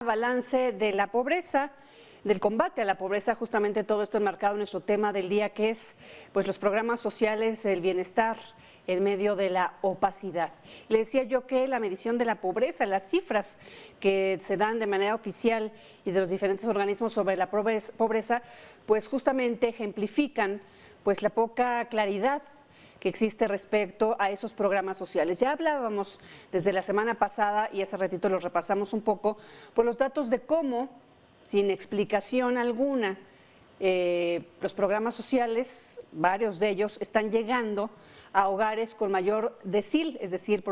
Balance de la pobreza, del combate a la pobreza, justamente todo esto enmarcado en nuestro tema del día, que es pues los programas sociales, el bienestar en medio de la opacidad. Le decía yo que la medición de la pobreza, las cifras que se dan de manera oficial y de los diferentes organismos sobre la pobreza, pues justamente ejemplifican pues la poca claridad que existe respecto a esos programas sociales. Ya hablábamos desde la semana pasada, y hace ratito los repasamos un poco, por los datos de cómo, sin explicación alguna, los programas sociales, varios de ellos, están llegando a hogares con mayor decil, es decir,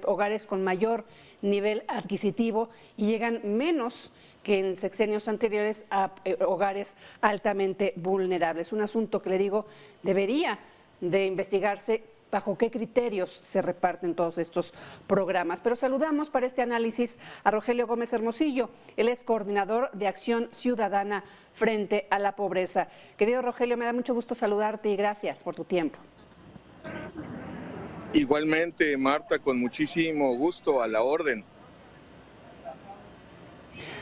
hogares con mayor nivel adquisitivo, y llegan menos que en sexenios anteriores a hogares altamente vulnerables. Un asunto que le digo debería de investigarse bajo qué criterios se reparten todos estos programas. Pero saludamos para este análisis a Rogelio Gómez Hermosillo, él es coordinador de Acción Ciudadana frente a la pobreza. Querido Rogelio, me da mucho gusto saludarte y gracias por tu tiempo. Igualmente, Marta, con muchísimo gusto, a la orden.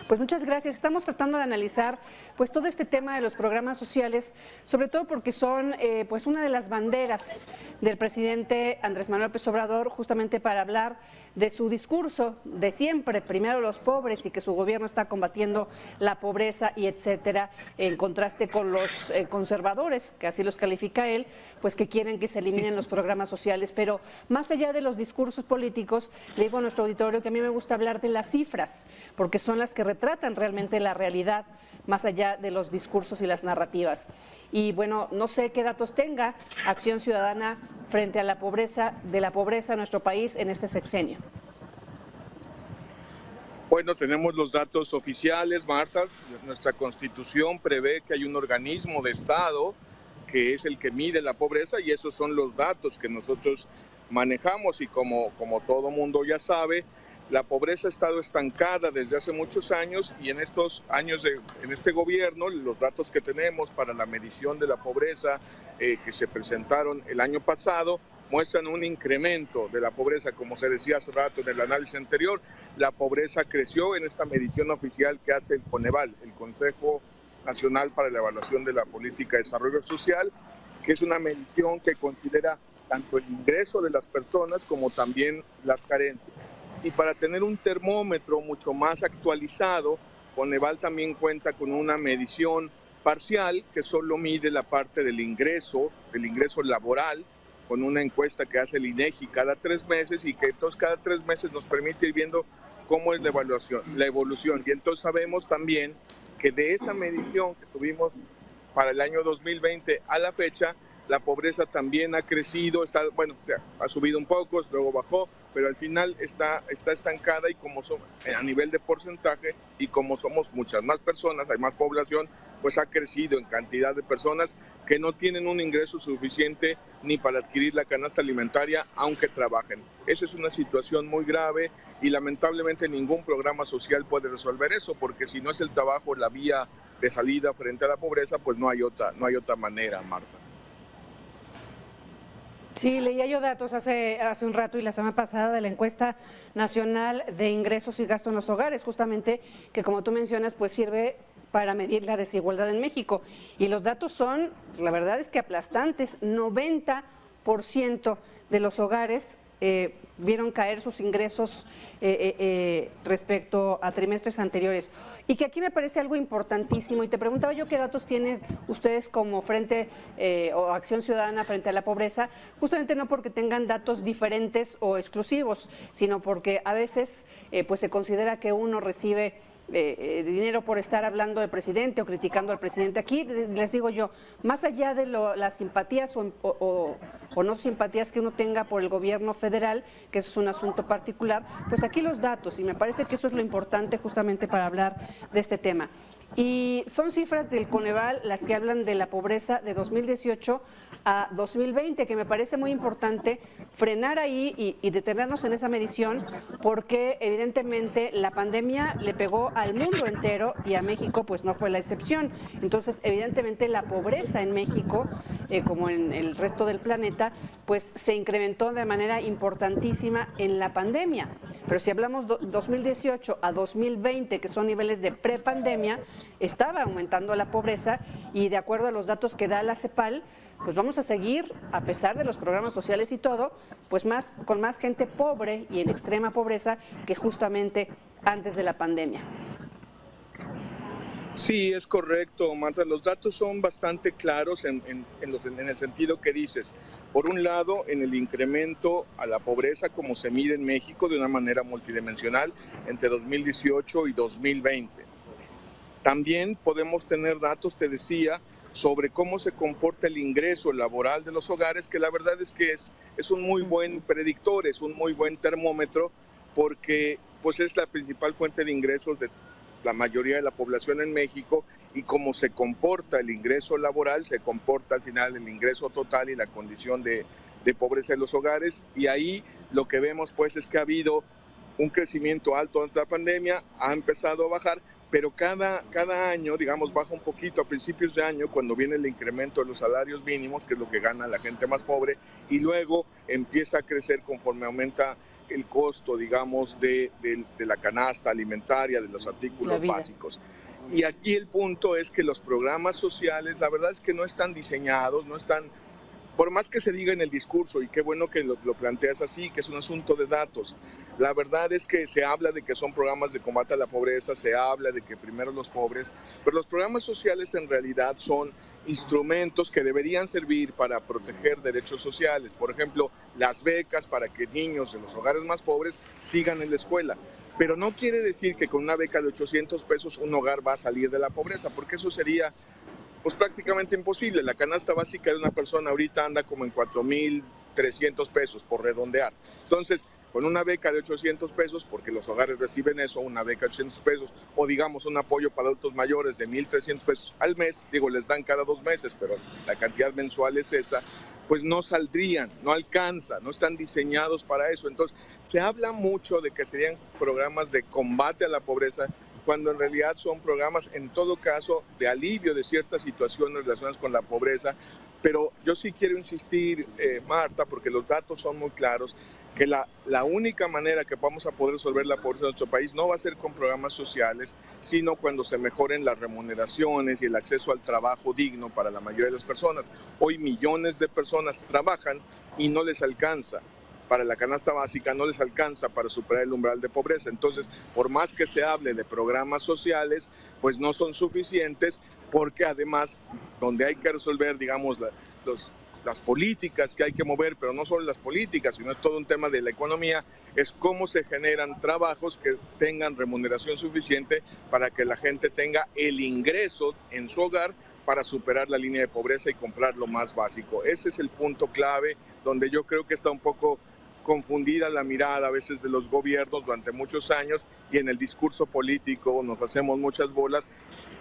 Pues muchas gracias. Estamos tratando de analizar pues todo este tema de los programas sociales, sobre todo porque son pues una de las banderas del presidente Andrés Manuel López Obrador, justamente para hablar de su discurso de siempre, primero los pobres, y que su gobierno está combatiendo la pobreza y etcétera, en contraste con los conservadores, que así los califica él, pues que quieren que se eliminen los programas sociales. Pero más allá de los discursos políticos, le digo a nuestro auditorio que a mí me gusta hablar de las cifras, porque son las que retratan realmente la realidad, más allá de los discursos y las narrativas. Y bueno, no sé qué datos tenga Acción Ciudadana frente a la pobreza, de la pobreza en nuestro país en este sexenio. Bueno, tenemos los datos oficiales, Marta. Nuestra Constitución prevé que hay un organismo de Estado que es el que mide la pobreza, y esos son los datos que nosotros manejamos. Y como todo mundo ya sabe, la pobreza ha estado estancada desde hace muchos años, y en estos años, en este gobierno, los datos que tenemos para la medición de la pobreza que se presentaron el año pasado muestran un incremento de la pobreza. Como se decía hace rato en el análisis anterior, la pobreza creció en esta medición oficial que hace el Coneval, el Consejo Nacional para la Evaluación de la Política de Desarrollo Social, que es una medición que considera tanto el ingreso de las personas como también las carencias. Y para tener un termómetro mucho más actualizado, Coneval también cuenta con una medición parcial que solo mide la parte del ingreso laboral, con una encuesta que hace el INEGI cada 3 meses, y que entonces cada 3 meses nos permite ir viendo cómo es la evolución. Y entonces sabemos también que de esa medición que tuvimos para el año 2020 a la fecha, la pobreza también ha crecido, ha subido un poco, luego bajó, pero al final está estancada, y a nivel de porcentaje, y como somos muchas más personas, hay más población, pues ha crecido en cantidad de personas que no tienen un ingreso suficiente ni para adquirir la canasta alimentaria, aunque trabajen. Esa es una situación muy grave, y lamentablemente ningún programa social puede resolver eso, porque si no es el trabajo la vía de salida frente a la pobreza, pues no hay otra manera, Marta. Sí, leía yo datos hace un rato y la semana pasada de la encuesta nacional de ingresos y gasto en los hogares, justamente, que como tú mencionas, pues sirve para medir la desigualdad en México. Y los datos son, la verdad es que aplastantes. 90% de los hogares vieron caer sus ingresos respecto a trimestres anteriores. Y que aquí me parece algo importantísimo, y te preguntaba yo qué datos tienen ustedes como Frente o Acción Ciudadana frente a la pobreza, justamente no porque tengan datos diferentes o exclusivos, sino porque a veces pues se considera que uno recibe dinero por estar hablando del presidente o criticando al presidente. Aquí les digo yo, más allá de las simpatías o no simpatías que uno tenga por el gobierno federal, que eso es un asunto particular, pues aquí los datos, y me parece que eso es lo importante justamente para hablar de este tema. Y son cifras del Coneval las que hablan de la pobreza de 2018 a 2020, que me parece muy importante frenar ahí y detenernos en esa medición, porque evidentemente la pandemia le pegó al mundo entero y a México pues no fue la excepción. Entonces, evidentemente la pobreza en México, como en el resto del planeta, pues se incrementó de manera importantísima en la pandemia. Pero si hablamos 2018 a 2020, que son niveles de prepandemia, estaba aumentando la pobreza y de acuerdo a los datos que da la CEPAL, pues vamos a seguir, a pesar de los programas sociales y todo, pues con más gente pobre y en extrema pobreza que justamente antes de la pandemia. Sí, es correcto, Marta. Los datos son bastante claros en el sentido que dices. Por un lado, en el incremento a la pobreza como se mide en México de una manera multidimensional entre 2018 y 2020. También podemos tener datos, te decía, sobre cómo se comporta el ingreso laboral de los hogares, que la verdad es que es un muy buen predictor, es un muy buen termómetro, porque pues es la principal fuente de ingresos de la mayoría de la población en México, y cómo se comporta el ingreso laboral, se comporta al final el ingreso total y la condición de pobreza de los hogares. Y ahí lo que vemos pues es que ha habido un crecimiento alto ante la pandemia, ha empezado a bajar, pero cada año, digamos, baja un poquito a principios de año cuando viene el incremento de los salarios mínimos, que es lo que gana la gente más pobre, y luego empieza a crecer conforme aumenta el costo, digamos, de la canasta alimentaria, de los artículos básicos. Y aquí el punto es que los programas sociales, la verdad es que no están diseñados, no están, por más que se diga en el discurso, y qué bueno que lo planteas así, que es un asunto de datos, la verdad es que se habla de que son programas de combate a la pobreza, se habla de que primero los pobres, pero los programas sociales en realidad son instrumentos que deberían servir para proteger derechos sociales. Por ejemplo, las becas para que niños de los hogares más pobres sigan en la escuela. Pero no quiere decir que con una beca de 800 pesos un hogar va a salir de la pobreza, porque eso sería pues prácticamente imposible. La canasta básica de una persona ahorita anda como en 4,300 pesos, por redondear. Entonces, con una beca de 800 pesos, porque los hogares reciben eso, una beca de 800 pesos, o digamos un apoyo para adultos mayores de 1,300 pesos al mes, digo, les dan cada 2 meses, pero la cantidad mensual es esa, pues no saldrían, no alcanza, no están diseñados para eso. Entonces, se habla mucho de que serían programas de combate a la pobreza, cuando en realidad son programas, en todo caso, de alivio de ciertas situaciones relacionadas con la pobreza. Pero yo sí quiero insistir, Marta, porque los datos son muy claros, que la única manera que vamos a poder resolver la pobreza en nuestro país no va a ser con programas sociales, sino cuando se mejoren las remuneraciones y el acceso al trabajo digno para la mayoría de las personas. Hoy millones de personas trabajan y no les alcanza para la canasta básica, no les alcanza para superar el umbral de pobreza. Entonces, por más que se hable de programas sociales, pues no son suficientes, porque además, donde hay que resolver, digamos, las políticas que hay que mover, pero no solo las políticas, sino es todo un tema de la economía, es cómo se generan trabajos que tengan remuneración suficiente para que la gente tenga el ingreso en su hogar para superar la línea de pobreza y comprar lo más básico. Ese es el punto clave donde yo creo que está un poco confundida la mirada a veces de los gobiernos durante muchos años, y en el discurso político nos hacemos muchas bolas,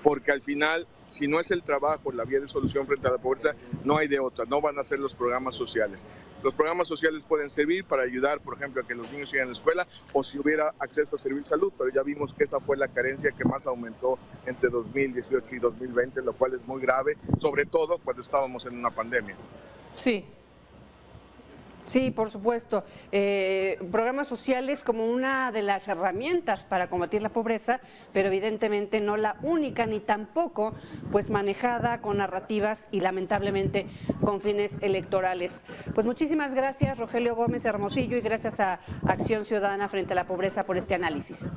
porque al final, si no es el trabajo la vía de solución frente a la pobreza, no hay de otra, no van a ser los programas sociales. Los programas sociales pueden servir para ayudar, por ejemplo, a que los niños sigan a la escuela, o si hubiera acceso a servir salud, pero ya vimos que esa fue la carencia que más aumentó entre 2018 y 2020, lo cual es muy grave, sobre todo cuando estábamos en una pandemia. Sí. Sí, por supuesto. Programas sociales como una de las herramientas para combatir la pobreza, pero evidentemente no la única, ni tampoco pues manejada con narrativas y lamentablemente con fines electorales. Pues muchísimas gracias, Rogelio Gómez Hermosillo, y gracias a Acción Ciudadana frente a la Pobreza por este análisis.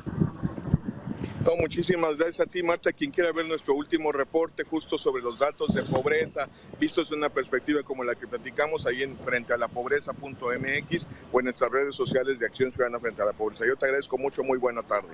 No, muchísimas gracias a ti, Marta. Quien quiera ver nuestro último reporte justo sobre los datos de pobreza, vistos en una perspectiva como la que platicamos ahí en frentealapobreza.mx o en nuestras redes sociales de Acción Ciudadana frente a la Pobreza. Yo te agradezco mucho, muy buena tarde.